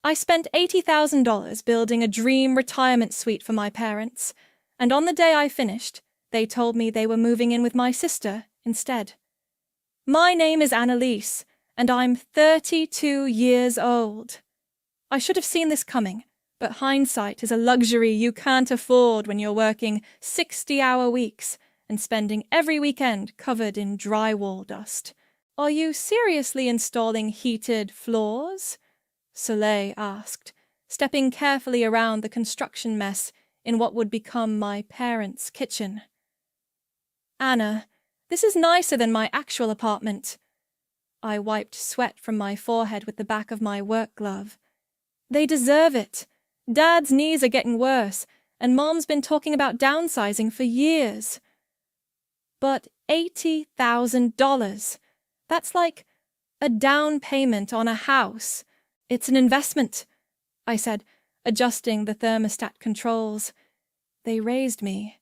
I spent $80,000 building a dream retirement suite for my parents, and on the day I finished, they told me they were moving in with my sister instead. My name is Annalise, and I'm 32 years old. I should have seen this coming, but hindsight is a luxury you can't afford when you're working 60-hour weeks and spending every weekend covered in drywall dust. Are you seriously installing heated floors? Soleil asked, stepping carefully around the construction mess in what would become my parents' kitchen. Anna, this is nicer than my actual apartment. I wiped sweat from my forehead with the back of my work glove. They deserve it. Dad's knees are getting worse, and Mom's been talking about downsizing for years. But $80,000. That's like a down payment on a house. It's an investment, I said, adjusting the thermostat controls. They raised me.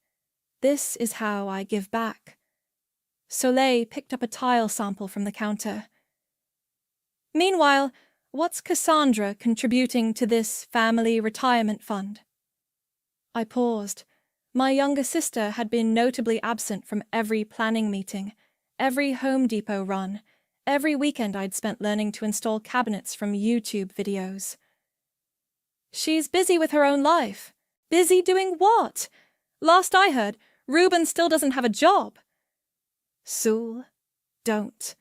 This is how I give back. Soleil picked up a tile sample from the counter. Meanwhile, what's Cassandra contributing to this family retirement fund? I paused. My younger sister had been notably absent from every planning meeting, every Home Depot run, every weekend I'd spent learning to install cabinets from YouTube videos. She's busy with her own life. Busy doing what? Last I heard, Ruben still doesn't have a job. Sul, don't.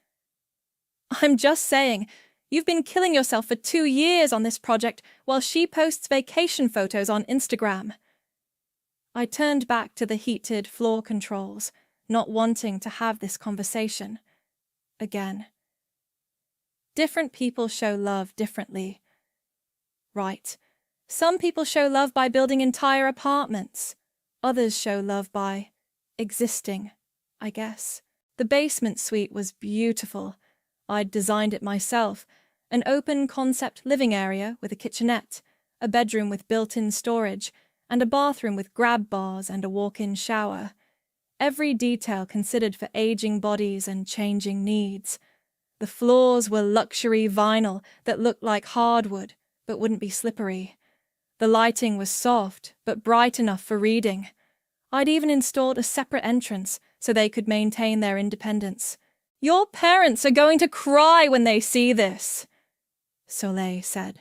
I'm just saying, you've been killing yourself for 2 years on this project while she posts vacation photos on Instagram. I turned back to the heated floor controls, not wanting to have this conversation. Again. Different people show love differently. Right. Some people show love by building entire apartments. Others show love by existing, I guess. The basement suite was beautiful. I'd designed it myself. An open-concept living area with a kitchenette, a bedroom with built-in storage, and a bathroom with grab bars and a walk-in shower. Every detail considered for aging bodies and changing needs. The floors were luxury vinyl that looked like hardwood, but wouldn't be slippery. The lighting was soft, but bright enough for reading. I'd even installed a separate entrance so they could maintain their independence. Your parents are going to cry when they see this, Soleil said,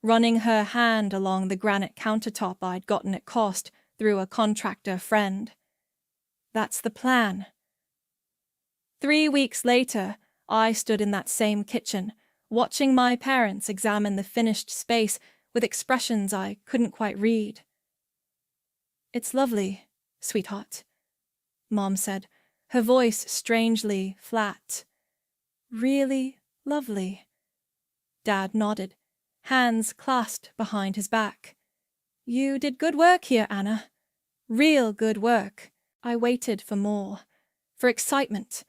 running her hand along the granite countertop I'd gotten at cost through a contractor friend. That's the plan. 3 weeks later, I stood in that same kitchen, watching my parents examine the finished space with expressions I couldn't quite read. It's lovely, sweetheart, Mom said, her voice strangely flat. Really lovely. Dad nodded, hands clasped behind his back. You did good work here, Anna. Real good work. I waited for more. For excitement.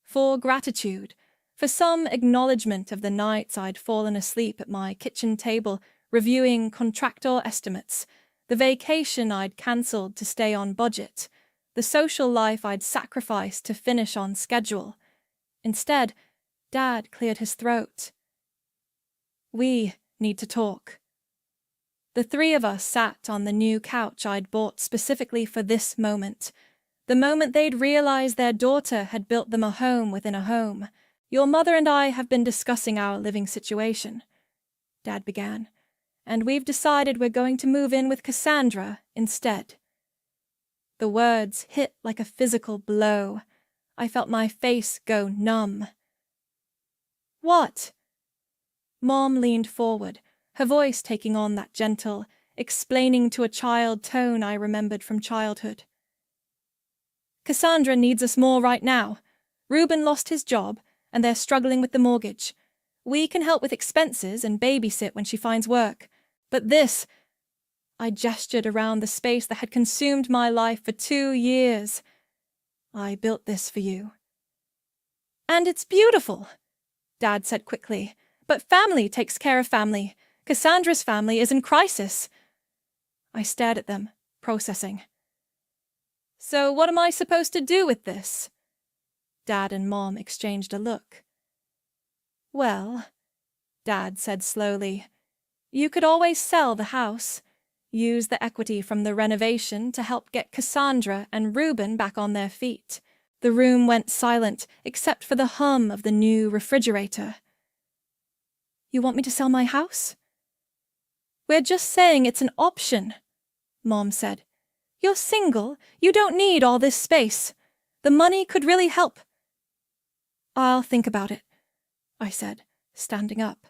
For gratitude. For some acknowledgement of the nights I'd fallen asleep at my kitchen table reviewing contractor estimates, the vacation I'd cancelled to stay on budget, the social life I'd sacrificed to finish on schedule. Instead, Dad cleared his throat. We need to talk. The 3 of us sat on the new couch I'd bought specifically for this moment, the moment they'd realized their daughter had built them a home within a home. Your mother and I have been discussing our living situation, Dad began, and we've decided we're going to move in with Cassandra instead. The words hit like a physical blow. I felt my face go numb. What? Mom leaned forward, her voice taking on that gentle, explaining to a child tone I remembered from childhood. Cassandra needs us more right now. Ruben lost his job, and they're struggling with the mortgage. We can help with expenses and babysit when she finds work. But this... I gestured around the space that had consumed my life for 2 years. I built this for you. And it's beautiful, Dad said quickly. But family takes care of family. Cassandra's family is in crisis. I stared at them, processing. So what am I supposed to do with this? Dad and Mom exchanged a look. Well, Dad said slowly, You could always sell the house. Use the equity from the renovation to help get Cassandra and Reuben back on their feet. The room went silent except for the hum of the new refrigerator. You want me to sell my house? We're just saying it's an option, Mom said. You're single. You don't need all this space. The money could really help. I'll think about it, I said, standing up.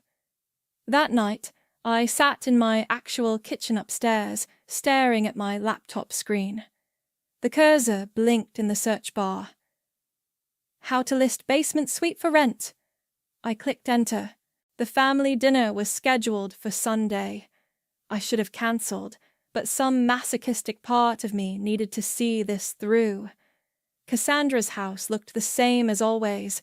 That night, I sat in my actual kitchen upstairs, staring at my laptop screen. The cursor blinked in the search bar. How to list basement suite for rent. I clicked enter. The family dinner was scheduled for Sunday. I should have cancelled, but some masochistic part of me needed to see this through. Cassandra's house looked the same as always.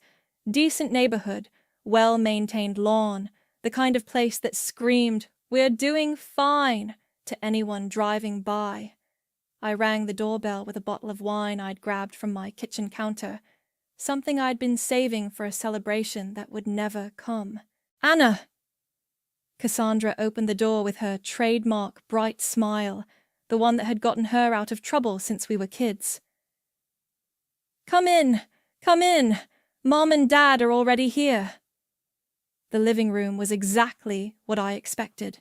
Decent neighborhood, well-maintained lawn, the kind of place that screamed, "We're doing fine," to anyone driving by. I rang the doorbell with a bottle of wine I'd grabbed from my kitchen counter, something I'd been saving for a celebration that would never come. Anna! Cassandra opened the door with her trademark bright smile, the one that had gotten her out of trouble since we were kids. Come in, come in. Mom and Dad are already here. The living room was exactly what I expected.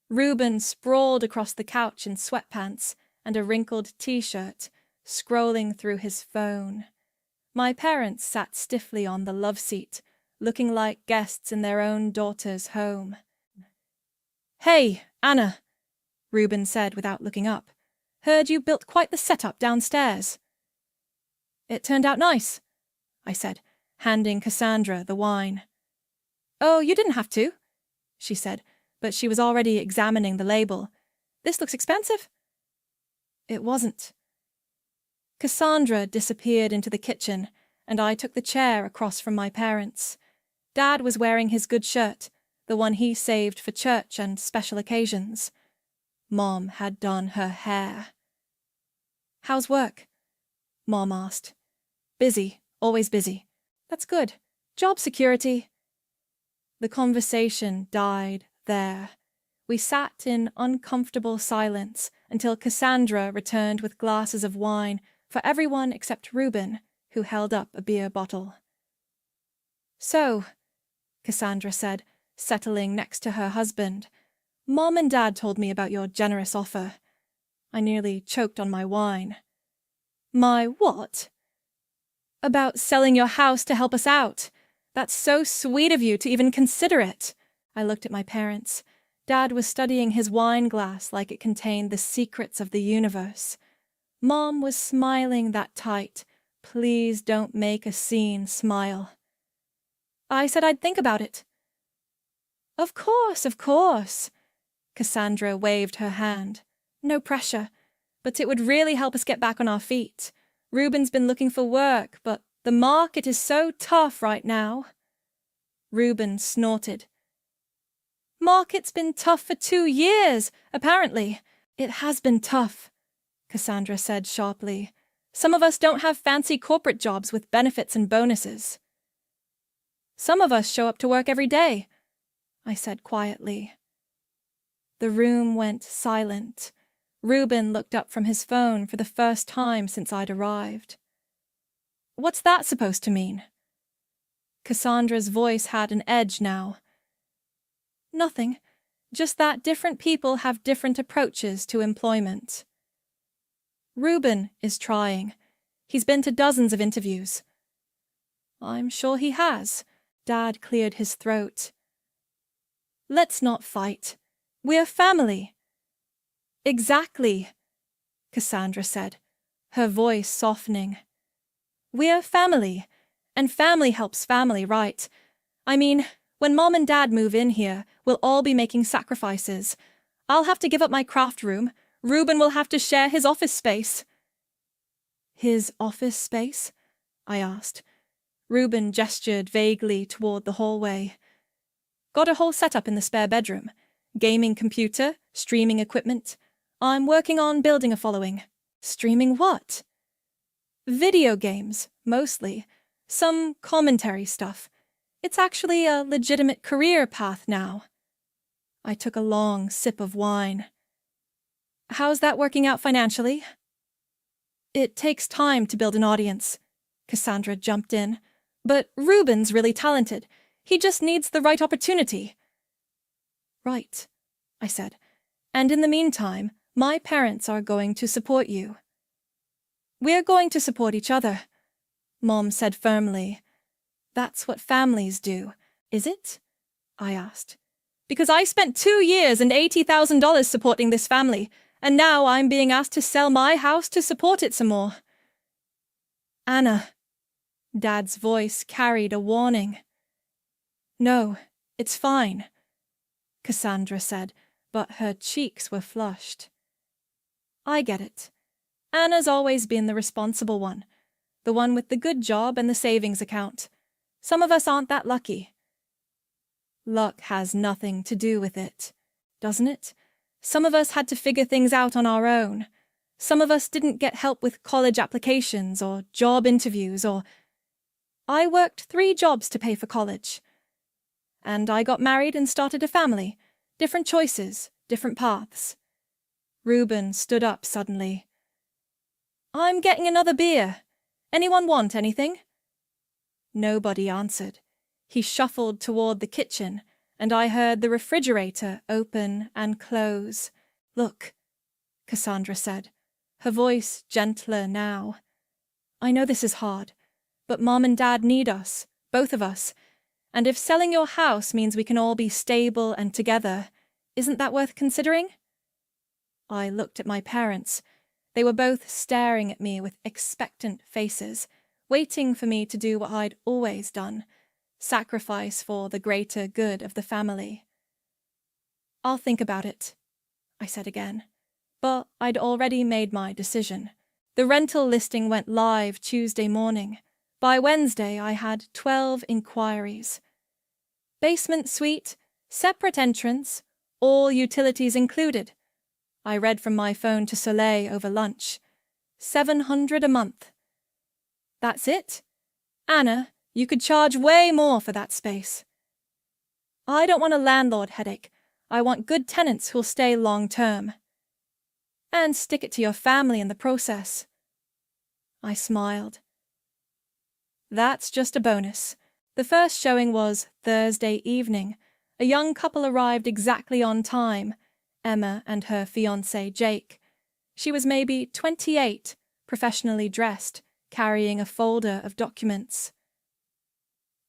Reuben sprawled across the couch in sweatpants and a wrinkled t-shirt, scrolling through his phone. My parents sat stiffly on the love seat, looking like guests in their own daughter's home. Hey, Anna, Reuben said without looking up. Heard you built quite the setup downstairs. It turned out nice, I said, handing Cassandra the wine. Oh, you didn't have to, she said, but she was already examining the label. This looks expensive. It wasn't. Cassandra disappeared into the kitchen, and I took the chair across from my parents. Dad was wearing his good shirt, the one he saved for church and special occasions. Mom had done her hair. How's work? Mom asked. Busy, always busy. That's good. Job security. The conversation died there. We sat in uncomfortable silence until Cassandra returned with glasses of wine for everyone except Reuben, who held up a beer bottle. So, Cassandra said, settling next to her husband, Mom and Dad told me about your generous offer. I nearly choked on my wine. My what? About selling your house to help us out. That's so sweet of you to even consider it. I looked at my parents. Dad was studying his wine glass like it contained the secrets of the universe. Mom was smiling that tight, please don't make a scene smile. I said I'd think about it. Of course. Cassandra waved her hand. No pressure, but it would really help us get back on our feet. Reuben's been looking for work, but the market is so tough right now. Reuben snorted. Market's been tough for 2 years, apparently. It has been tough, Cassandra said sharply. Some of us don't have fancy corporate jobs with benefits and bonuses. Some of us show up to work every day, I said quietly. The room went silent. Reuben looked up from his phone for the first time since I'd arrived. What's that supposed to mean? Cassandra's voice had an edge now. Nothing, just that different people have different approaches to employment. Reuben is trying. He's been to dozens of interviews. I'm sure he has. Dad cleared his throat. Let's not fight. We're family. Exactly, Cassandra said, her voice softening. We're family, and family helps family, right? I mean, when Mom and Dad move in here, we'll all be making sacrifices. I'll have to give up my craft room. Reuben will have to share his office space. His office space? I asked. Reuben gestured vaguely toward the hallway. Got a whole setup in the spare bedroom. Gaming computer, streaming equipment. I'm working on building a following. Streaming what? Video games, mostly. Some commentary stuff. It's actually a legitimate career path now. I took a long sip of wine. How's that working out financially? It takes time to build an audience, Cassandra jumped in. But Ruben's really talented. He just needs the right opportunity. Right, I said. And in the meantime, my parents are going to support you. We're going to support each other, Mom said firmly. That's what families do, is it? I asked. Because I spent 2 years and $80,000 supporting this family, and now I'm being asked to sell my house to support it some more. Anna. Dad's voice carried a warning. No, it's fine, Cassandra said, but her cheeks were flushed. I get it. Anna's always been the responsible one, the one with the good job and the savings account. Some of us aren't that lucky. Luck has nothing to do with it, doesn't it? Some of us had to figure things out on our own. Some of us didn't get help with college applications or job interviews or... I worked 3 jobs to pay for college. And I got married and started a family. Different choices, different paths. Ruben stood up suddenly. I'm getting another beer. Anyone want anything? Nobody answered. He shuffled toward the kitchen, and I heard the refrigerator open and close. Look, Cassandra said, her voice gentler now. I know this is hard, but Mom and Dad need us, both of us, and if selling your house means we can all be stable and together, isn't that worth considering? I looked at my parents. They were both staring at me with expectant faces, waiting for me to do what I'd always done, sacrifice for the greater good of the family. I'll think about it, I said again, but I'd already made my decision. The rental listing went live Tuesday morning. By Wednesday, I had 12 inquiries. Basement suite, separate entrance, all utilities included. I read from my phone to Soleil over lunch. $700 a month. That's it? Anna, you could charge way more for that space. I don't want a landlord headache. I want good tenants who'll stay long-term. And stick it to your family in the process. I smiled. That's just a bonus. The first showing was Thursday evening. A young couple arrived exactly on time, Emma and her fiancé Jake. She was maybe 28, professionally dressed, carrying a folder of documents.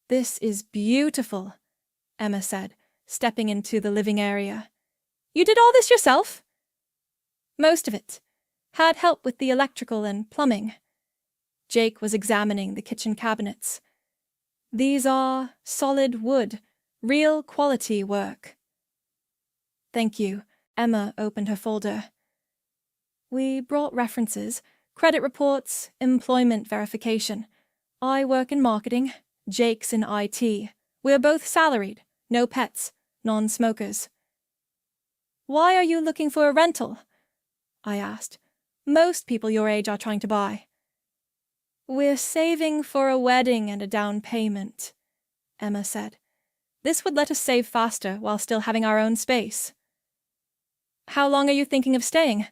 This is beautiful, Emma said, stepping into the living area. You did all this yourself? Most of it. Had help with the electrical and plumbing. Jake was examining the kitchen cabinets. These are solid wood, real quality work. Thank you. Emma opened her folder. We brought references, credit reports, employment verification. I work in marketing, Jake's in IT. We're both salaried, no pets, non-smokers. Why are you looking for a rental? I asked. Most people your age are trying to buy. We're saving for a wedding and a down payment, Emma said. This would let us save faster while still having our own space. How long are you thinking of staying?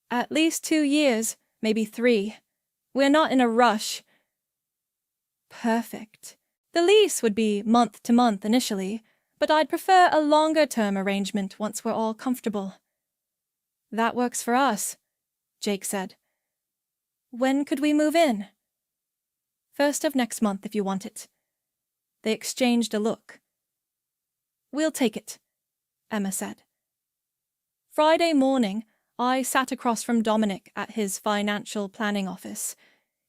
At least 2 years, maybe 3. We're not in a rush. Perfect. The lease would be month to month initially, but I'd prefer a longer-term arrangement once we're all comfortable. That works for us, Jake said. When could we move in? 1st of next month if you want it. They exchanged a look. We'll take it, Emma said. Friday morning, I sat across from Dominic at his financial planning office.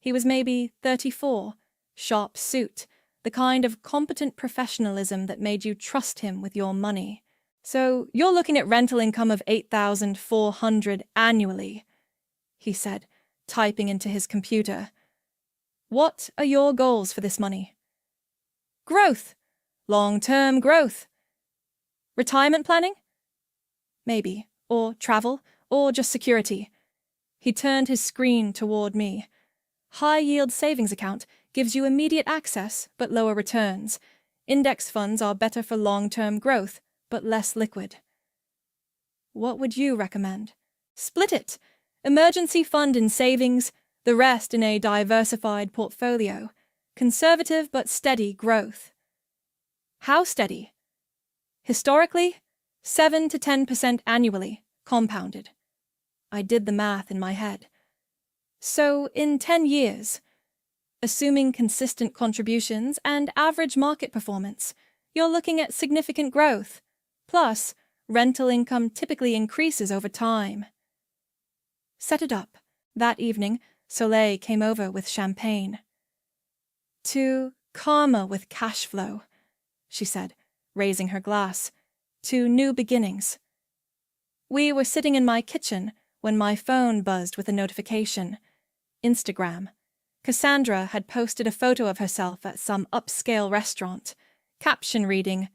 He was maybe 34, sharp suit, the kind of competent professionalism that made you trust him with your money. So you're looking at rental income of $8,400 annually, he said, typing into his computer. What are your goals for this money? Growth. Long-term growth. Retirement planning? Maybe. Or travel, or just security. He turned his screen toward me. High-yield savings account gives you immediate access, but lower returns. Index funds are better for long-term growth, but less liquid. What would you recommend? Split it. Emergency fund in savings, the rest in a diversified portfolio. Conservative but steady growth. How steady? Historically, 7 to 10% annually, compounded. I did the math in my head. So, in 10 years, assuming consistent contributions and average market performance, you're looking at significant growth. Plus, rental income typically increases over time. Set it up. That evening, Soleil came over with champagne. To karma with cash flow, she said, raising her glass. To new beginnings. We were sitting in my kitchen when my phone buzzed with a notification. Instagram. Cassandra had posted a photo of herself at some upscale restaurant. Caption reading,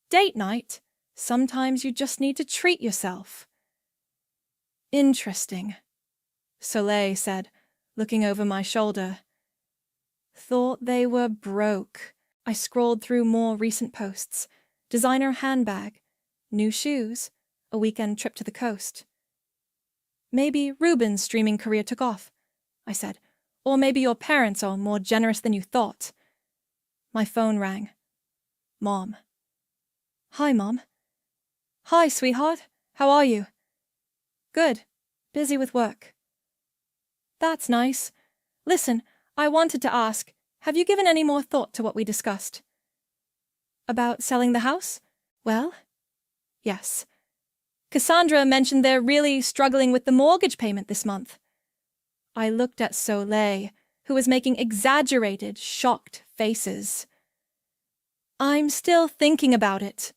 "Date night? Sometimes you just need to treat yourself." Interesting, Soleil said, looking over my shoulder. Thought they were broke. I scrolled through more recent posts. Designer handbag, new shoes, a weekend trip to the coast. Maybe Ruben's streaming career took off, I said. Or maybe your parents are more generous than you thought. My phone rang. Mom. Hi, Mom. Hi, sweetheart. How are you? Good. Busy with work. That's nice. Listen, I wanted to ask, have you given any more thought to what we discussed? About selling the house? Well, yes. Cassandra mentioned they're really struggling with the mortgage payment this month. I looked at Soleil, who was making exaggerated, shocked faces. I'm still thinking about it.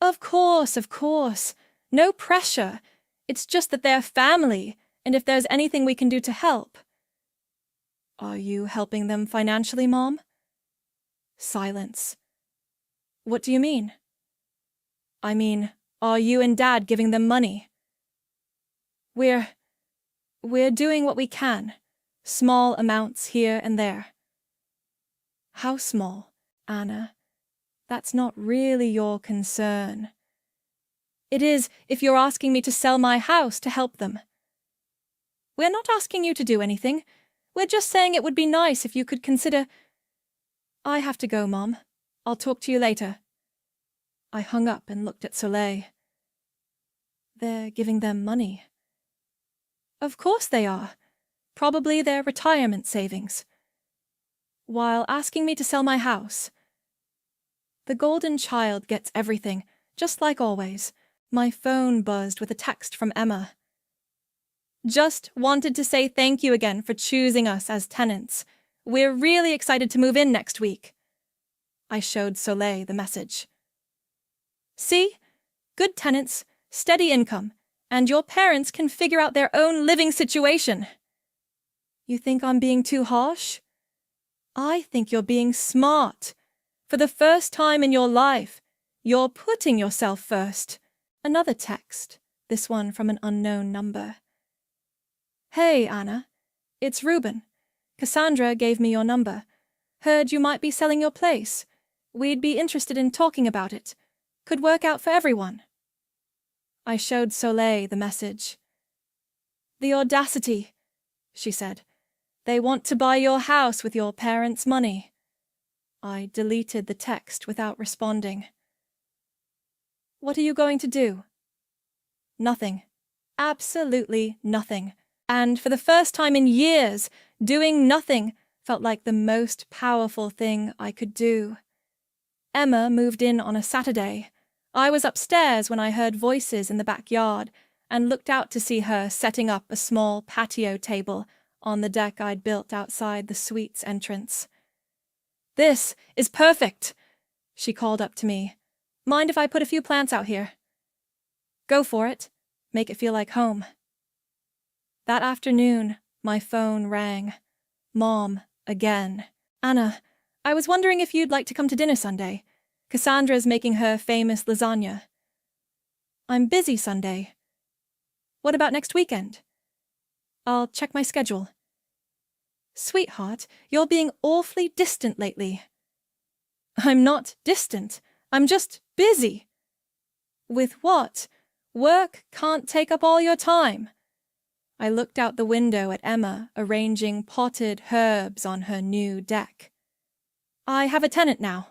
Of course. No pressure. It's just that they're family, and if there's anything we can do to help. Are you helping them financially, Mom? Silence. What do you mean? I mean, are you and Dad giving them money? We're doing what we can. Small amounts here and there. How small, Anna? That's not really your concern. It is if you're asking me to sell my house to help them. We're not asking you to do anything. We're just saying it would be nice if you could consider... I have to go, Mom. I'll talk to you later. I hung up and looked at Soleil. They're giving them money. Of course they are. Probably their retirement savings. While asking me to sell my house. The golden child gets everything, just like always. My phone buzzed with a text from Emma. Just wanted to say thank you again for choosing us as tenants. We're really excited to move in next week. I showed Soleil the message. See? Good tenants, steady income, and your parents can figure out their own living situation. You think I'm being too harsh? I think you're being smart. For the first time in your life, you're putting yourself first. Another text, this one from an unknown number. Hey, Anna. It's Ruben. Cassandra gave me your number. Heard you might be selling your place. We'd be interested in talking about it. Could work out for everyone. I showed Soleil the message. The audacity, she said. They want to buy your house with your parents' money. I deleted the text without responding. What are you going to do? Nothing. Absolutely nothing. And for the first time in years, doing nothing felt like the most powerful thing I could do. Emma moved in on a Saturday. I was upstairs when I heard voices in the backyard and looked out to see her setting up a small patio table on the deck I'd built outside the suite's entrance. This is perfect, she called up to me. Mind if I put a few plants out here? Go for it. Make it feel like home. That afternoon, my phone rang. Mom, again. Anna, I was wondering if you'd like to come to dinner Sunday. Cassandra's making her famous lasagna. I'm busy Sunday. What about next weekend? I'll check my schedule. Sweetheart, you're being awfully distant lately. I'm not distant. I'm just busy. With what? Work can't take up all your time. I looked out the window at Emma arranging potted herbs on her new deck. I have a tenant now.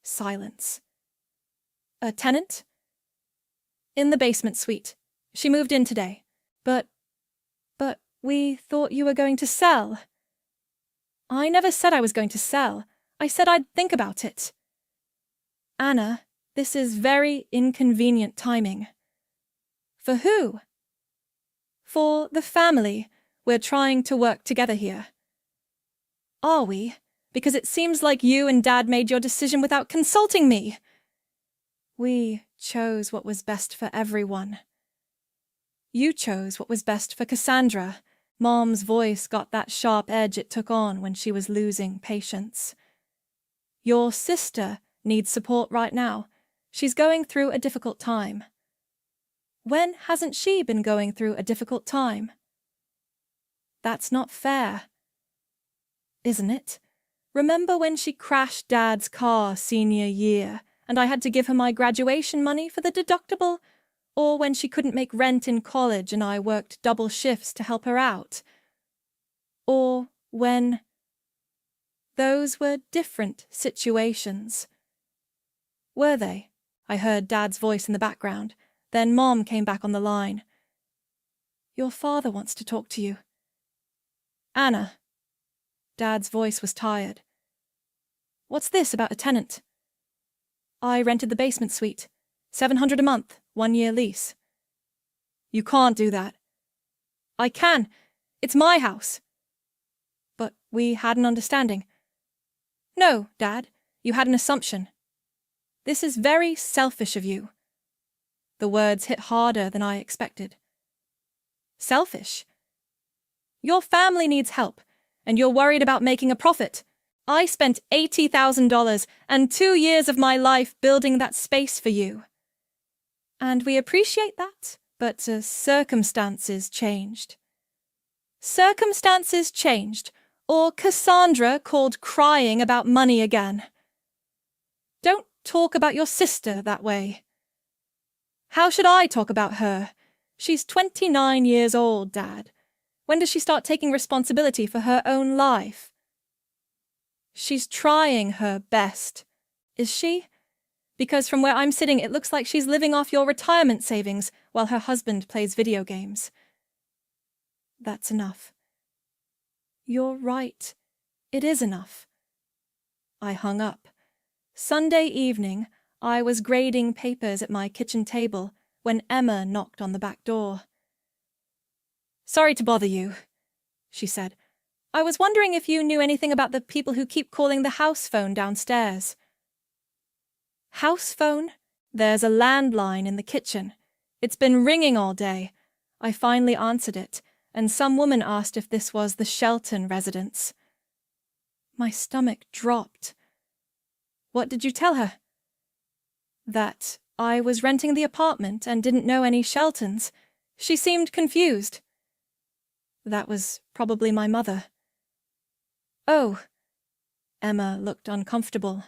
Silence. A tenant? In the basement suite. She moved in today. But we thought you were going to sell. I never said I was going to sell. I said I'd think about it. Anna, this is very inconvenient timing. For who? For the family. We're trying to work together here. Are we? Because it seems like you and Dad made your decision without consulting me. We chose what was best for everyone. You chose what was best for Cassandra. Mom's voice got that sharp edge it took on when she was losing patience. Your sister needs support right now. She's going through a difficult time. When hasn't she been going through a difficult time? That's not fair. Isn't it? Remember when she crashed Dad's car senior year and I had to give her my graduation money for the deductible? Or when she couldn't make rent in college and I worked double shifts to help her out? Or when... Those were different situations. Were they? I heard Dad's voice in the background. Then Mom came back on the line. Your father wants to talk to you. Anna. Dad's voice was tired. What's this about a tenant? I rented the basement suite. $700 a month, 1-year lease. You can't do that. I can. It's my house. But we had an understanding. No, Dad, you had an assumption. This is very selfish of you. The words hit harder than I expected. Selfish? Your family needs help, and you're worried about making a profit. I spent $80,000 and 2 years of my life building that space for you. And we appreciate that, but circumstances changed. Circumstances changed, or Cassandra called crying about money again. Don't talk about your sister that way. How should I talk about her? She's 29 years old, Dad. When does she start taking responsibility for her own life? She's trying her best. Is she? Because from where I'm sitting, it looks like she's living off your retirement savings while her husband plays video games. That's enough. You're right. It is enough. I hung up. Sunday evening, I was grading papers at my kitchen table when Emma knocked on the back door. Sorry to bother you, she said. I was wondering if you knew anything about the people who keep calling the house phone downstairs. House phone? There's a landline in the kitchen. It's been ringing all day. I finally answered it, and some woman asked if this was the Shelton residence. My stomach dropped. What did you tell her? That I was renting the apartment and didn't know any Sheltons. She seemed confused. That was probably my mother. Oh. Emma looked uncomfortable.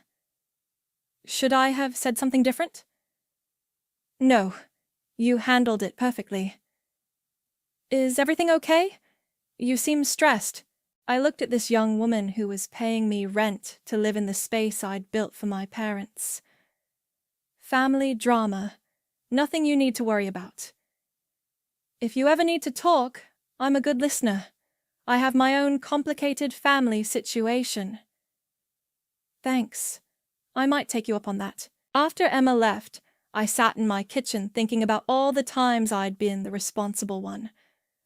Should I have said something different? No. You handled it perfectly. Is everything okay? You seem stressed. I looked at this young woman who was paying me rent to live in the space I'd built for my parents. Family drama. Nothing you need to worry about. If you ever need to talk, I'm a good listener. I have my own complicated family situation. Thanks. I might take you up on that. After Emma left, I sat in my kitchen thinking about all the times I'd been the responsible one.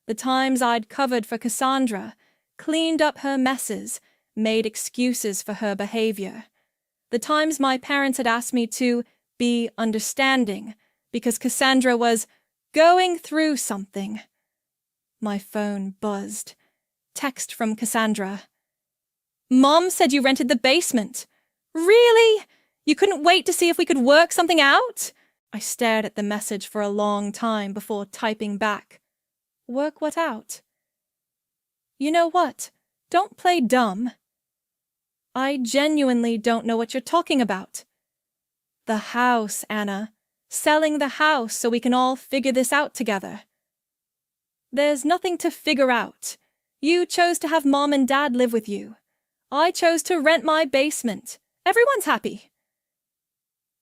The times I'd covered for Cassandra, cleaned up her messes, made excuses for her behavior. The times my parents had asked me to be understanding because Cassandra was going through something. My phone buzzed. Text from Cassandra. Mom said you rented the basement. Really? You couldn't wait to see if we could work something out? I stared at the message for a long time before typing back. Work what out? You know what? Don't play dumb. I genuinely don't know what you're talking about. The house, Anna. Selling the house so we can all figure this out together. There's nothing to figure out. You chose to have Mom and Dad live with you. I chose to rent my basement. Everyone's happy.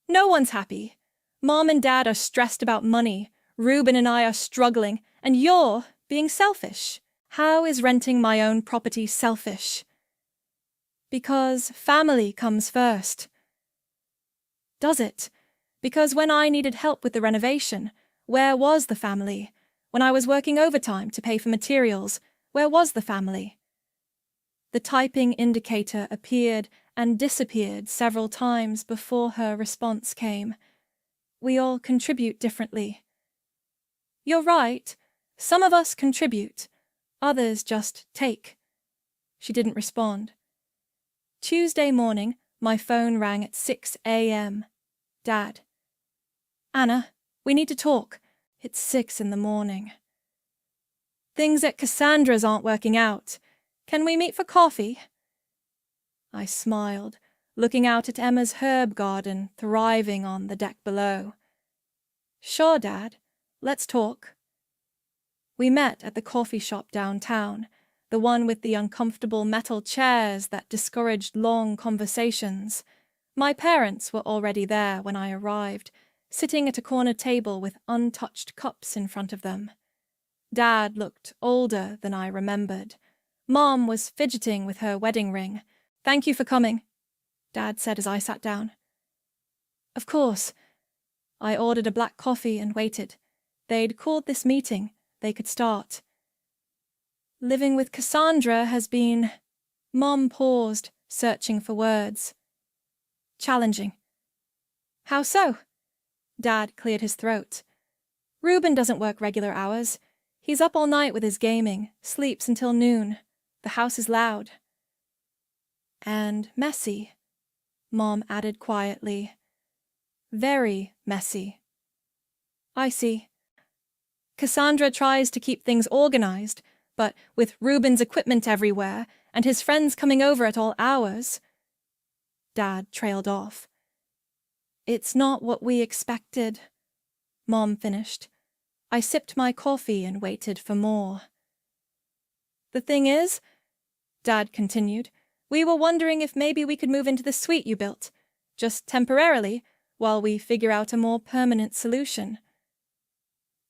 No one's happy. Mom and Dad are stressed about money. Reuben and I are struggling, and you're being selfish. How is renting my own property selfish? Because family comes first. Does it? Because when I needed help with the renovation, where was the family? When I was working overtime to pay for materials, where was the family? The typing indicator appeared and disappeared several times before her response came. We all contribute differently. You're right. Some of us contribute. Others just take. She didn't respond. Tuesday morning, my phone rang at 6 a.m. Dad. Anna, we need to talk. It's 6 in the morning. Things at Cassandra's aren't working out. Can we meet for coffee? I smiled, looking out at Emma's herb garden thriving on the deck below. Sure, Dad. Let's talk. We met at the coffee shop downtown, the one with the uncomfortable metal chairs that discouraged long conversations. My parents were already there when I arrived, sitting at a corner table with untouched cups in front of them. Dad looked older than I remembered. Mom was fidgeting with her wedding ring. Thank you for coming, Dad said as I sat down. Of course. I ordered a black coffee and waited. They'd called this meeting. They could start. Living with Cassandra has been... Mom paused, searching for words. Challenging. How so? Dad cleared his throat. Reuben doesn't work regular hours. He's up all night with his gaming, sleeps until noon. The house is loud. And messy, Mom added quietly. Very messy. I see. Cassandra tries to keep things organized, but with Reuben's equipment everywhere and his friends coming over at all hours... Dad trailed off. It's not what we expected, Mom finished. I sipped my coffee and waited for more. The thing is, Dad continued, we were wondering if maybe we could move into the suite you built, just temporarily, while we figure out a more permanent solution.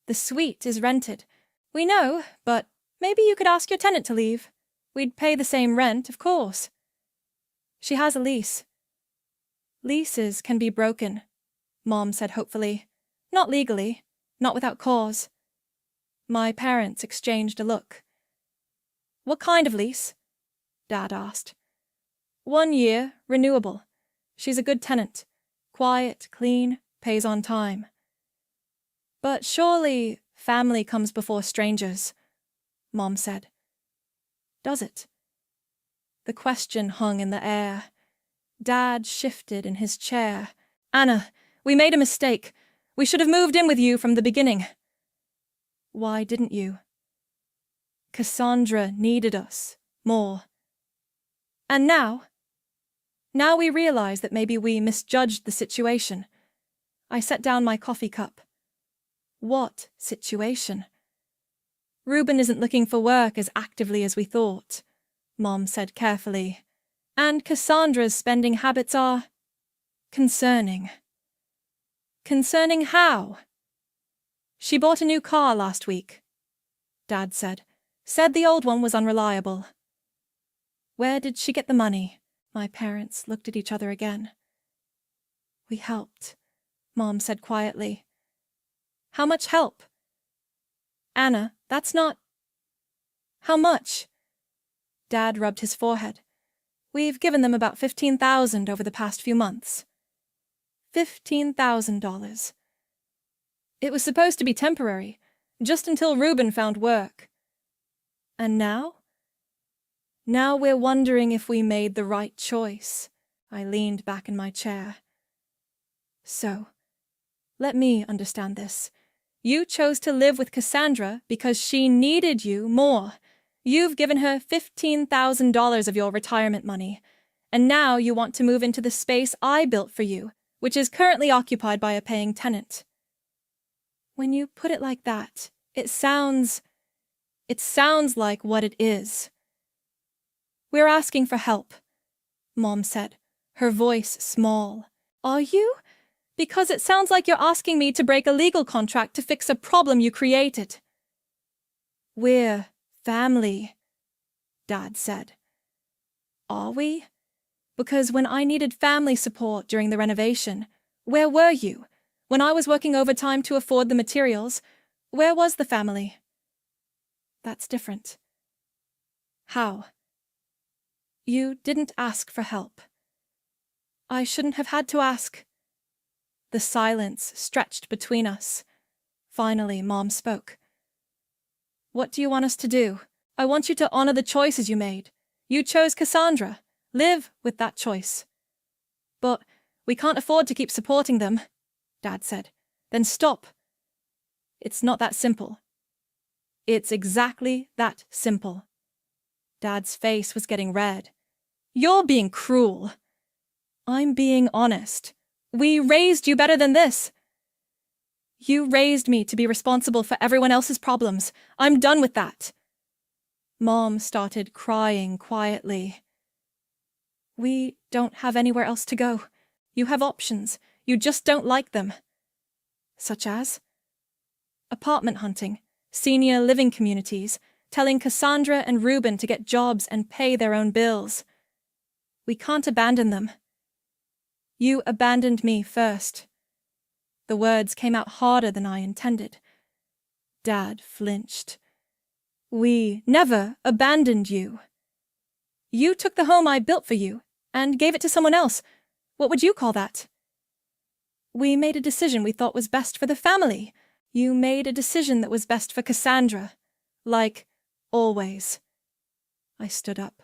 The suite is rented. We know, but maybe you could ask your tenant to leave. We'd pay the same rent, of course. She has a lease. Leases can be broken, Mom said hopefully. Not legally, not without cause. My parents exchanged a look. What kind of lease? Dad asked. 1 year, renewable. She's a good tenant. Quiet, clean, pays on time. But surely family comes before strangers, Mom said. Does it? The question hung in the air. Dad shifted in his chair. Anna, we made a mistake. We should have moved in with you from the beginning. Why didn't you? Cassandra needed us more. And now? Now we realize that maybe we misjudged the situation. I set down my coffee cup. What situation? Reuben isn't looking for work as actively as we thought, Mom said carefully. And Cassandra's spending habits are... concerning. Concerning how? She bought a new car last week, Dad said. Said the old one was unreliable. Where did she get the money? My parents looked at each other again. We helped, Mom said quietly. How much help? Anna, that's not... How much? Dad rubbed his forehead. We've given them about $15,000 over the past few months. $15,000. It was supposed to be temporary, just until Reuben found work. And now? Now we're wondering if we made the right choice. I leaned back in my chair. So, let me understand this. You chose to live with Cassandra because she needed you more. You've given her $15,000 of your retirement money, and now you want to move into the space I built for you, which is currently occupied by a paying tenant. When you put it like that, it sounds like what it is. We're asking for help, Mom said, her voice small. Are you? Because it sounds like you're asking me to break a legal contract to fix a problem you created. We're family, Dad said. Are we? Because when I needed family support during the renovation, where were you? When I was working overtime to afford the materials, where was the family? That's different. How? You didn't ask for help. I shouldn't have had to ask. The silence stretched between us. Finally, Mom spoke. What do you want us to do? I want you to honor the choices you made. You chose Cassandra. Live with that choice. But we can't afford to keep supporting them, Dad said. Then stop. It's not that simple. It's exactly that simple. Dad's face was getting red. You're being cruel. I'm being honest. We raised you better than this. You raised me to be responsible for everyone else's problems. I'm done with that. Mom started crying quietly. We don't have anywhere else to go. You have options. You just don't like them. Such as? Apartment hunting, senior living communities, telling Cassandra and Reuben to get jobs and pay their own bills. We can't abandon them. You abandoned me first. The words came out harder than I intended. Dad flinched. We never abandoned you. You took the home I built for you and gave it to someone else. What would you call that? We made a decision we thought was best for the family. You made a decision that was best for Cassandra. Like always. I stood up.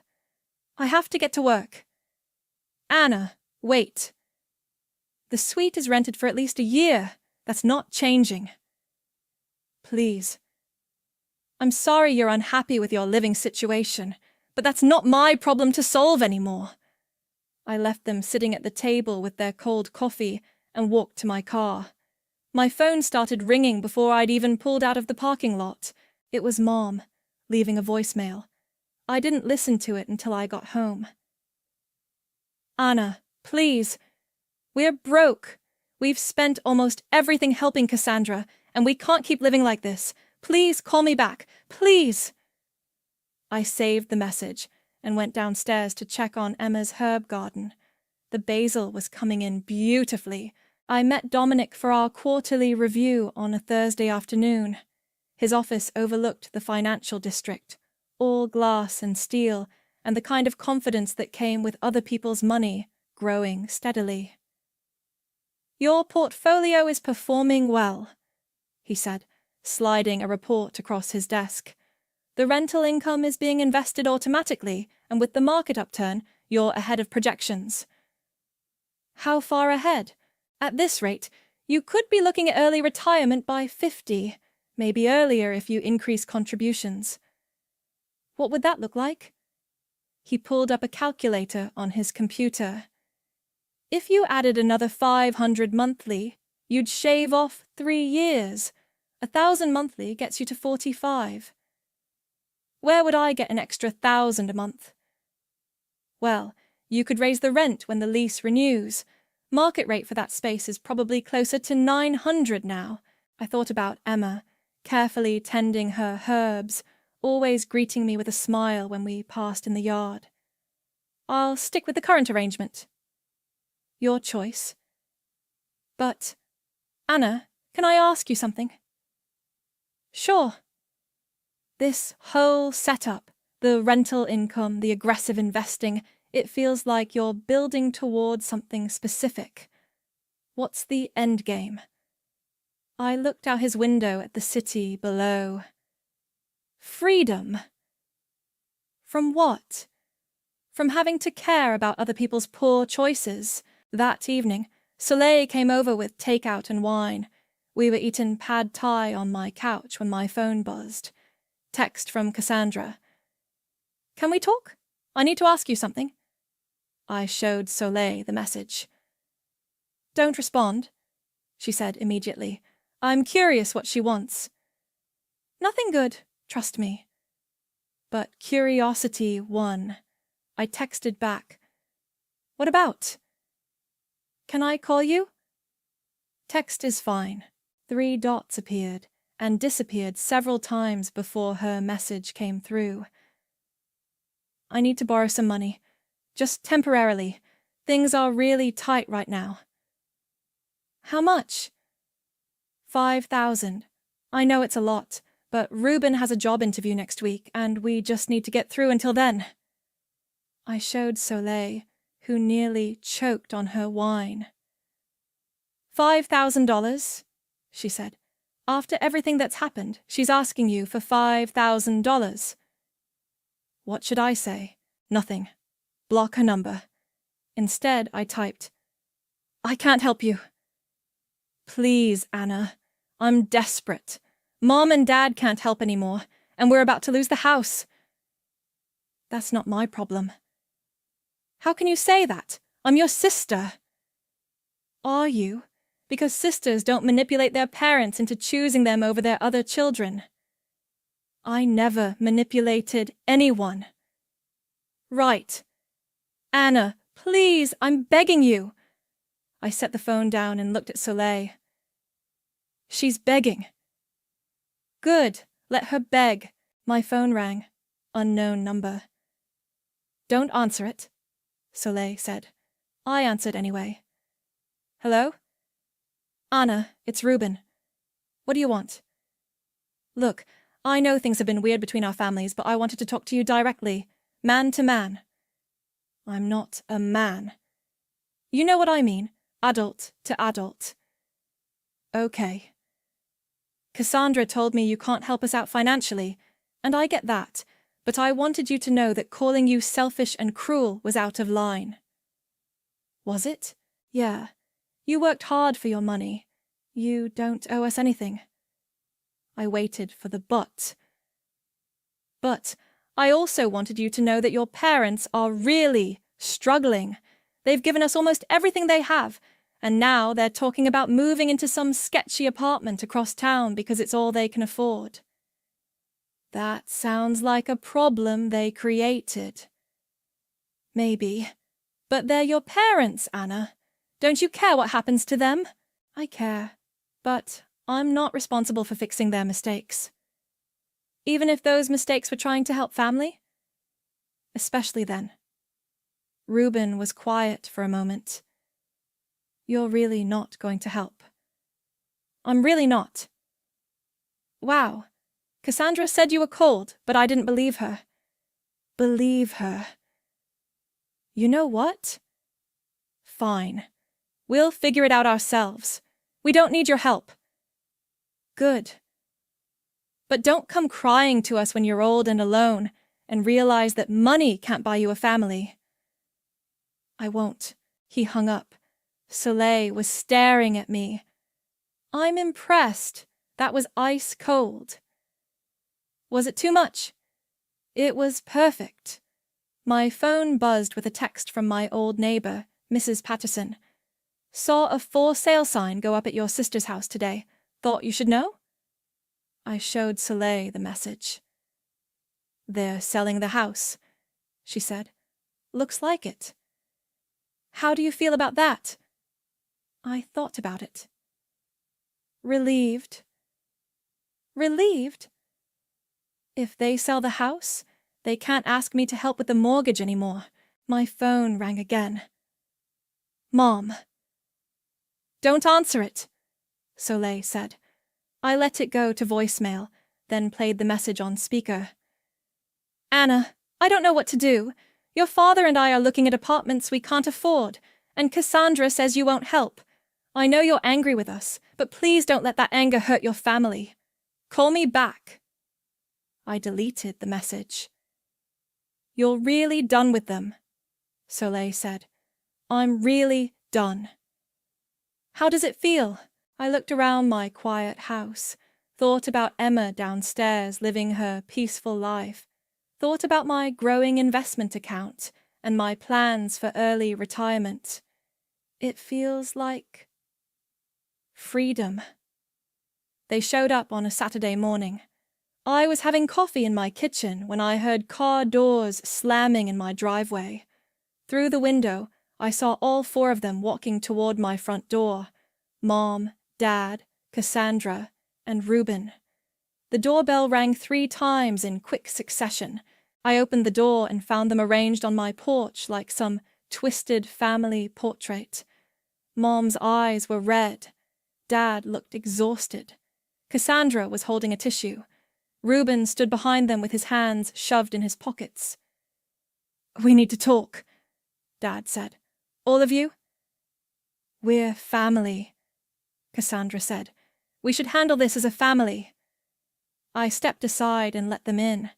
I have to get to work. Anna, wait. The suite is rented for at least a year. That's not changing. Please. I'm sorry you're unhappy with your living situation, but that's not my problem to solve anymore. I left them sitting at the table with their cold coffee and walked to my car. My phone started ringing before I'd even pulled out of the parking lot. It was Mom, leaving a voicemail. I didn't listen to it until I got home. Anna, please. We're broke. We've spent almost everything helping Cassandra, and we can't keep living like this. Please call me back. Please. I saved the message and went downstairs to check on Emma's herb garden. The basil was coming in beautifully. I met Dominic for our quarterly review on a Thursday afternoon. His office overlooked the financial district, all glass and steel, and the kind of confidence that came with other people's money growing steadily. Your portfolio is performing well, he said, sliding a report across his desk. The rental income is being invested automatically, and with the market upturn, you're ahead of projections. How far ahead? At this rate, you could be looking at early retirement by 50, maybe earlier if you increase contributions. What would that look like? He pulled up a calculator on his computer. If you added another 500 monthly, you'd shave off 3 years. 1,000 monthly gets you to 45. Where would I get an extra 1,000 a month? Well, you could raise the rent when the lease renews. Market rate for that space is probably closer to 900 now. I thought about Emma, carefully tending her herbs, always greeting me with a smile when we passed in the yard. I'll stick with the current arrangement. Your choice. But, Anna, can I ask you something? Sure. This whole setup, the rental income, the aggressive investing, it feels like you're building towards something specific. What's the end game? I looked out his window at the city below. Freedom. From what? From having to care about other people's poor choices. That evening, Soleil came over with takeout and wine. We were eating pad thai on my couch when my phone buzzed. Text from Cassandra. Can we talk? I need to ask you something. I showed Soleil the message. Don't respond, she said immediately. I'm curious what she wants. Nothing good, trust me. But curiosity won. I texted back. What about? Can I call you? Text is fine. 3 dots appeared and disappeared several times before her message came through. I need to borrow some money. Just temporarily. Things are really tight right now. How much? 5,000. I know it's a lot, but Ruben has a job interview next week, and we just need to get through until then. I showed Soleil, who nearly choked on her wine. $5,000, she said. After everything that's happened, she's asking you for $5,000. What should I say? Nothing. Block her number. Instead, I typed, I can't help you. Please, Anna. I'm desperate. Mom and Dad can't help anymore, and we're about to lose the house. That's not my problem. How can you say that? I'm your sister. Are you? Because sisters don't manipulate their parents into choosing them over their other children. I never manipulated anyone. Right. Anna, please, I'm begging you. I set the phone down and looked at Soleil. She's begging. Good, let her beg. My phone rang. Unknown number. Don't answer it, Soleil said. I answered anyway. Hello? Anna, it's Ruben. What do you want? Look, I know things have been weird between our families, but I wanted to talk to you directly, man to man. I'm not a man. You know what I mean, adult to adult. Okay. Cassandra told me you can't help us out financially, and I get that, but I wanted you to know that calling you selfish and cruel was out of line. Was it? Yeah. You worked hard for your money. You don't owe us anything. I waited for the but. But I also wanted you to know that your parents are really struggling. They've given us almost everything they have, and now they're talking about moving into some sketchy apartment across town because it's all they can afford. That sounds like a problem they created. Maybe. But they're your parents, Anna. Don't you care what happens to them? I care. But I'm not responsible for fixing their mistakes. Even if those mistakes were trying to help family? Especially then. Ruben was quiet for a moment. You're really not going to help. I'm really not. Wow. Cassandra said you were cold, but I didn't believe her. Believe her. You know what? Fine. We'll figure it out ourselves. We don't need your help. Good. But don't come crying to us when you're old and alone and realize that money can't buy you a family. I won't. He hung up. Soleil was staring at me. I'm impressed. That was ice cold. Was it too much? It was perfect. My phone buzzed with a text from my old neighbor, Mrs. Patterson. Saw a for sale sign go up at your sister's house today. Thought you should know? I showed Soleil the message. They're selling the house, she said. Looks like it. How do you feel about that? I thought about it. Relieved. Relieved? If they sell the house, they can't ask me to help with the mortgage anymore. My phone rang again. Mom. Don't answer it, Soleil said. I let it go to voicemail, then played the message on speaker. Anna, I don't know what to do. Your father and I are looking at apartments we can't afford, and Cassandra says you won't help. I know you're angry with us, but please don't let that anger hurt your family. Call me back. I deleted the message. You're really done with them, Soleil said. I'm really done. How does it feel? I looked around my quiet house, thought about Emma downstairs living her peaceful life, thought about my growing investment account and my plans for early retirement. It feels like freedom. They showed up on a Saturday morning. I was having coffee in my kitchen when I heard car doors slamming in my driveway. Through the window, I saw all 4 of them walking toward my front door: Mom, Dad, Cassandra, and Reuben. The doorbell rang 3 times in quick succession. I opened the door and found them arranged on my porch like some twisted family portrait. Mom's eyes were red. Dad looked exhausted. Cassandra was holding a tissue. Reuben stood behind them with his hands shoved in his pockets. "We need to talk," Dad said. "All of you?" "We're family," Cassandra said. "We should handle this as a family." I stepped aside and let them in.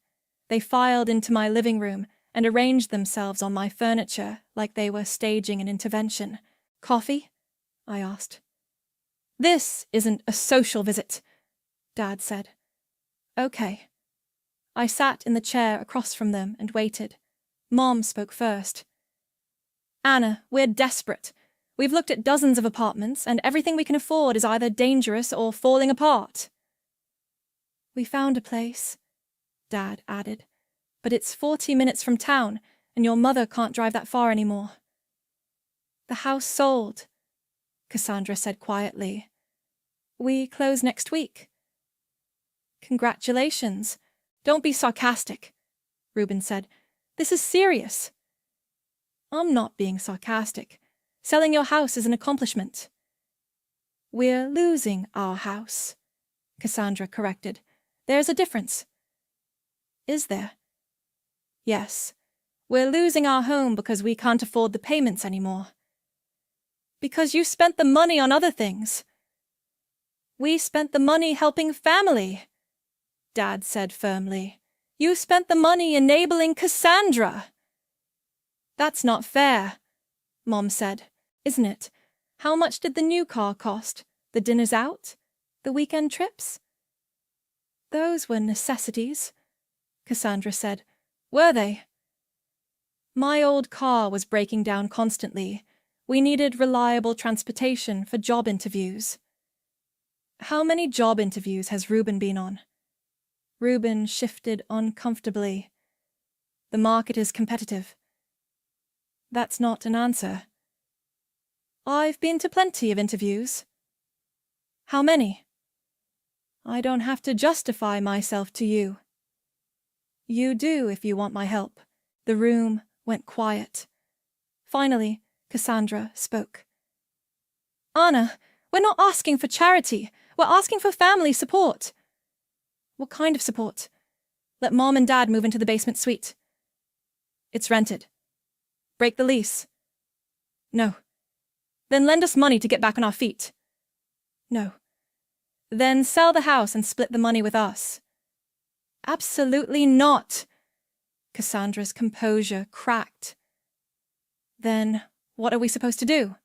They filed into my living room and arranged themselves on my furniture like they were staging an intervention. "Coffee?" I asked. "This isn't a social visit," Dad said. "Okay." I sat in the chair across from them and waited. Mom spoke first. "Anna, we're desperate. We've looked at dozens of apartments, and everything we can afford is either dangerous or falling apart." "We found a place," Dad added, "but it's 40 minutes from town, and your mother can't drive that far anymore." "The house sold," Cassandra said quietly. "We close next week." "Congratulations. Don't be sarcastic," Reuben said. "This is serious." "I'm not being sarcastic. Selling your house is an accomplishment." "We're losing our house," Cassandra corrected. "There's a difference." "Is there?" "Yes. We're losing our home because we can't afford the payments anymore." "Because you spent the money on other things." "We spent the money helping family," Dad said firmly. "You spent the money enabling Cassandra." "That's not fair," Mom said. "Isn't it? How much did the new car cost? The dinners out? The weekend trips?" "Those were necessities," Cassandra said. "Were they?" "My old car was breaking down constantly. We needed reliable transportation for job interviews." "How many job interviews has Reuben been on?" Reuben shifted uncomfortably. "The market is competitive." "That's not an answer." "I've been to plenty of interviews." "How many?" "I don't have to justify myself to you." "You do if you want my help." The room went quiet. Finally, Cassandra spoke. "Anna, we're not asking for charity. We're asking for family support." "What kind of support?" "Let Mom and Dad move into the basement suite." "It's rented." "Break the lease." "No." "Then lend us money to get back on our feet." "No." "Then sell the house and split the money with us." "Absolutely not." Cassandra's composure cracked. "Then what are we supposed to do?"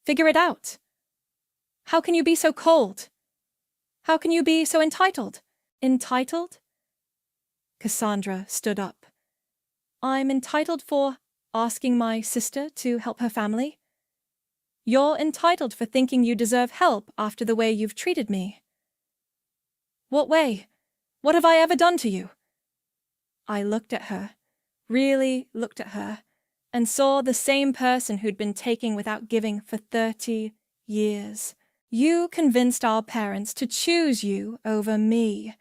"Figure it out." "How can you be so cold? How can you be so entitled?" "Entitled?" Cassandra stood up. "I'm entitled for asking my sister to help her family. You're entitled for thinking you deserve help after the way you've treated me." "What way? What have I ever done to you?" I looked at her, really looked at her, and saw the same person who'd been taking without giving for 30 years. "You convinced our parents to choose you over me.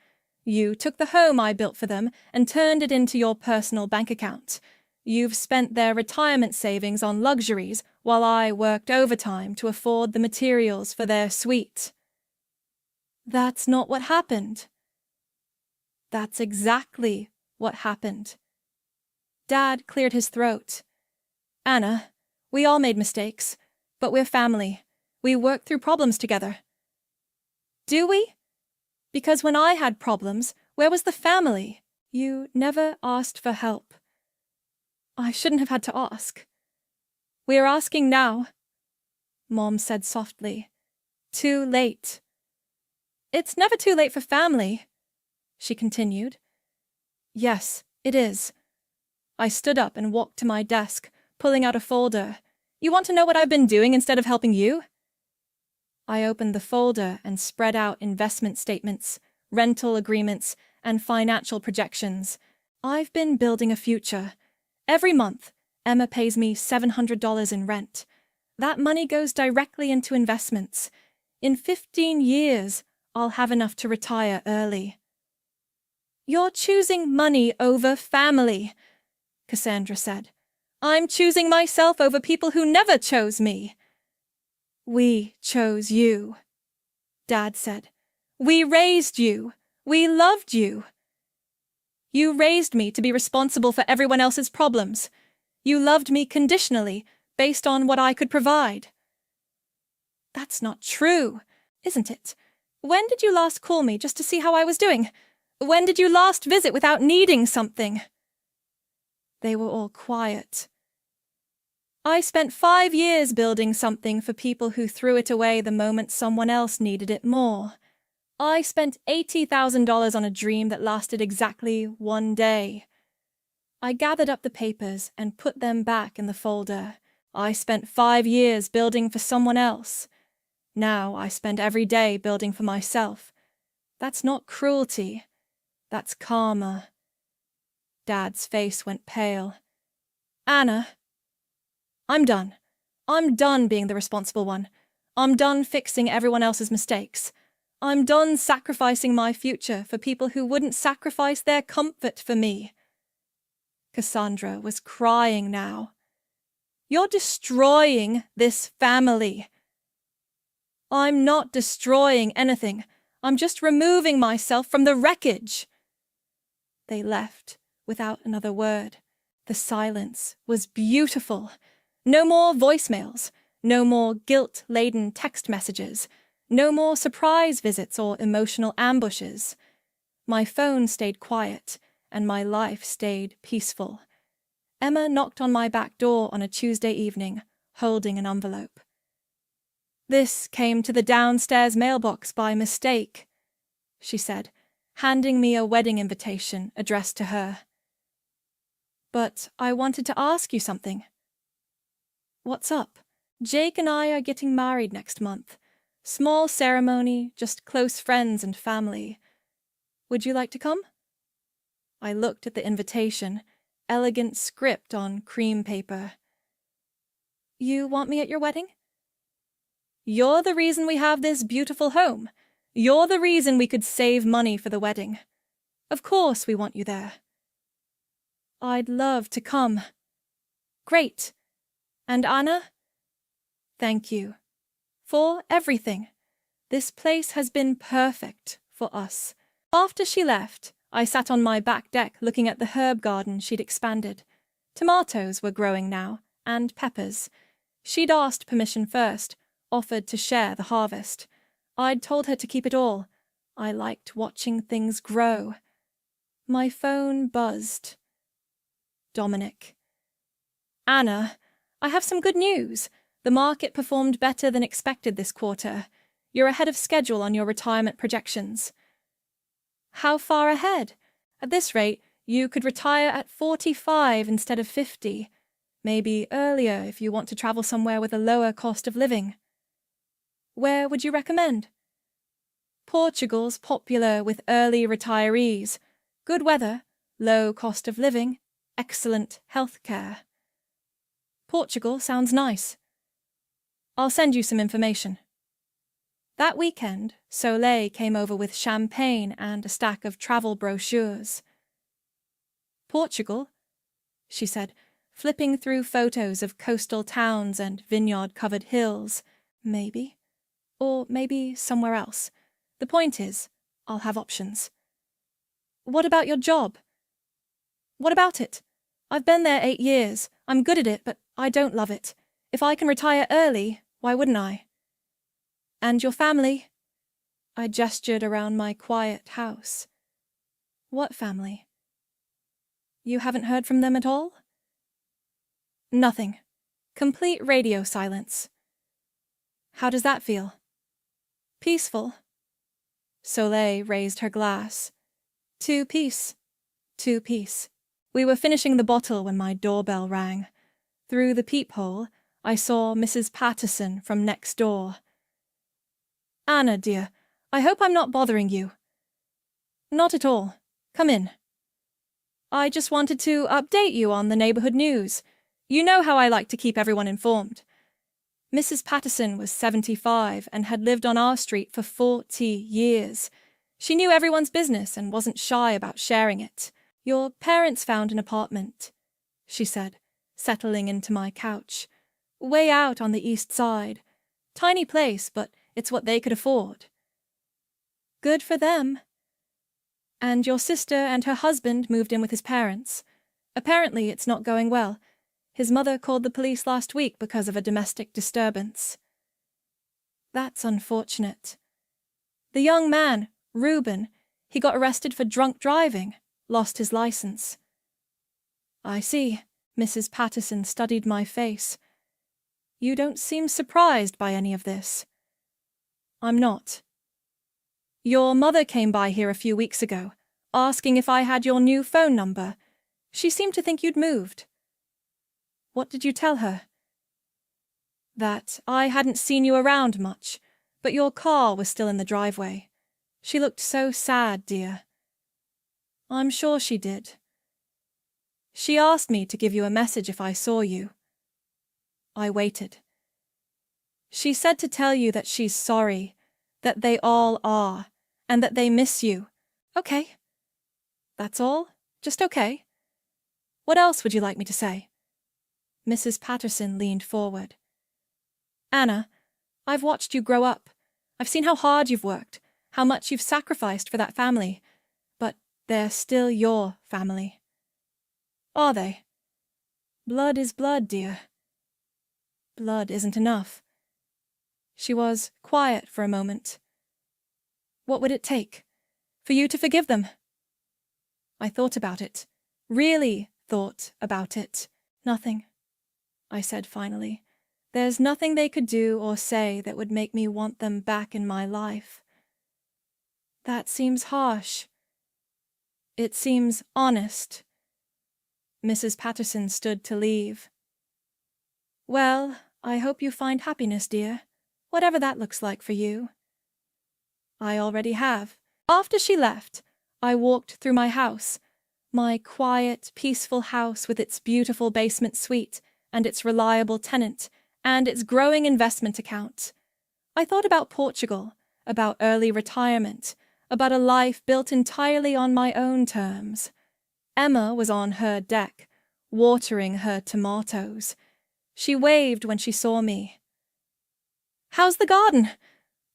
You took the home I built for them and turned it into your personal bank account. You've spent their retirement savings on luxuries while I worked overtime to afford the materials for their suite." "That's not what happened." "That's exactly what happened." Dad cleared his throat. "Anna, we all made mistakes, but we're family. We work through problems together." "Do we? Because when I had problems, where was the family? You never asked for help." "I shouldn't have had to ask." "We're asking now," Mom said softly. "Too late." "It's never too late for family," she continued. "Yes, it is." I stood up and walked to my desk, pulling out a folder. You want to know what I've been doing instead of helping you? I opened the folder and spread out investment statements, rental agreements, and financial projections. I've been building a future. Every month, Emma pays me $700 in rent. That money goes directly into investments. In 15 years, I'll have enough to retire early. You're choosing money over family, Cassandra said. I'm choosing myself over people who never chose me. We chose you, Dad said. We raised you. We loved you. You raised me to be responsible for everyone else's problems. You loved me conditionally, based on what I could provide. That's not true, isn't it? When did you last call me just to see how I was doing? When did you last visit without needing something? They were all quiet. I spent 5 years building something for people who threw it away the moment someone else needed it more. I spent $80,000 on a dream that lasted exactly 1 day. I gathered up the papers and put them back in the folder. I spent 5 years building for someone else. Now I spend every day building for myself. That's not cruelty. That's karma. Dad's face went pale. Anna, I'm done. I'm done being the responsible one. I'm done fixing everyone else's mistakes. I'm done sacrificing my future for people who wouldn't sacrifice their comfort for me. Cassandra was crying now. You're destroying this family. I'm not destroying anything. I'm just removing myself from the wreckage. They left without another word. The silence was beautiful. No more voicemails, no more guilt-laden text messages, no more surprise visits or emotional ambushes. My phone stayed quiet, and my life stayed peaceful. Emma knocked on my back door on a Tuesday evening, holding an envelope. This came to the downstairs mailbox by mistake, she said, handing me a wedding invitation addressed to her. But I wanted to ask you something. What's up? Jake and I are getting married next month. Small ceremony, just close friends and family. Would you like to come? I looked at the invitation, elegant script on cream paper. You want me at your wedding? You're the reason we have this beautiful home. You're the reason we could save money for the wedding. Of course we want you there. I'd love to come. Great. And Anna? Thank you. For everything. This place has been perfect for us. After she left, I sat on my back deck looking at the herb garden she'd expanded. Tomatoes were growing now, and peppers. She'd asked permission first, offered to share the harvest. I'd told her to keep it all. I liked watching things grow. My phone buzzed. Dominic. Anna, I have some good news. The market performed better than expected this quarter. You're ahead of schedule on your retirement projections. How far ahead? At this rate, you could retire at 45 instead of 50. Maybe earlier if you want to travel somewhere with a lower cost of living. Where would you recommend? Portugal's popular with early retirees. Good weather, low cost of living, excellent health care. Portugal sounds nice. I'll send you some information. That weekend, Soleil came over with champagne and a stack of travel brochures. Portugal, she said, flipping through photos of coastal towns and vineyard-covered hills. Maybe. Or maybe somewhere else. The point is, I'll have options. What about your job? What about it? I've been there 8 years. I'm good at it, but I don't love it. If I can retire early, why wouldn't I? And your family? I gestured around my quiet house. What family? You haven't heard from them at all? Nothing. Complete radio silence. How does that feel? Peaceful. Soleil raised her glass. Two peace. Two peace. We were finishing the bottle when my doorbell rang. Through the peephole, I saw Mrs. Patterson from next door. "Anna, dear, I hope I'm not bothering you." "Not at all. Come in." "I just wanted to update you on the neighborhood news. You know how I like to keep everyone informed. Mrs. Patterson was 75 and had lived on our street for 40 years. She knew everyone's business and wasn't shy about sharing it. Your parents found an apartment," she said, settling into my couch. "Way out on the east side. Tiny place, but it's what they could afford." "Good for them." "And your sister and her husband moved in with his parents. Apparently it's not going well. His mother called the police last week because of a domestic disturbance." "That's unfortunate." "The young man, Reuben, he got arrested for drunk driving, lost his license." "I see." Mrs. Patterson studied my face. "You don't seem surprised by any of this." "I'm not." "Your mother came by here a few weeks ago, asking if I had your new phone number. She seemed to think you'd moved." "What did you tell her?" "That I hadn't seen you around much, but your car was still in the driveway. She looked so sad, dear." "I'm sure she did." "She asked me to give you a message if I saw you." I waited. "She said to tell you that she's sorry, that they all are, and that they miss you." "Okay." "That's all? Just okay? What else would you like me to say?" Mrs. Patterson leaned forward. "Anna, I've watched you grow up. I've seen how hard you've worked, how much you've sacrificed for that family, but they're still your family." "Are they?" "Blood is blood, dear." "Blood isn't enough." She was quiet for a moment. "What would it take? For you to forgive them?" I thought about it. Really thought about it. "Nothing," I said finally. "There's nothing they could do or say that would make me want them back in my life." "That seems harsh." "It seems honest." Mrs. Patterson stood to leave. "Well, I hope you find happiness, dear, whatever that looks like for you." "I already have." After she left, I walked through my house, my quiet, peaceful house with its beautiful basement suite and its reliable tenant and its growing investment account. I thought about Portugal, about early retirement, about a life built entirely on my own terms. Emma was on her deck, watering her tomatoes. She waved when she saw me. "How's the garden?"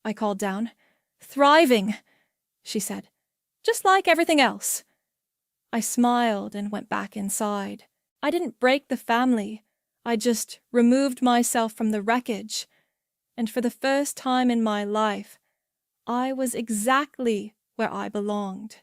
I called down. "Thriving," she said. "Just like everything else." I smiled and went back inside. I didn't break the family. I just removed myself from the wreckage. And for the first time in my life, I was exactly where I belonged.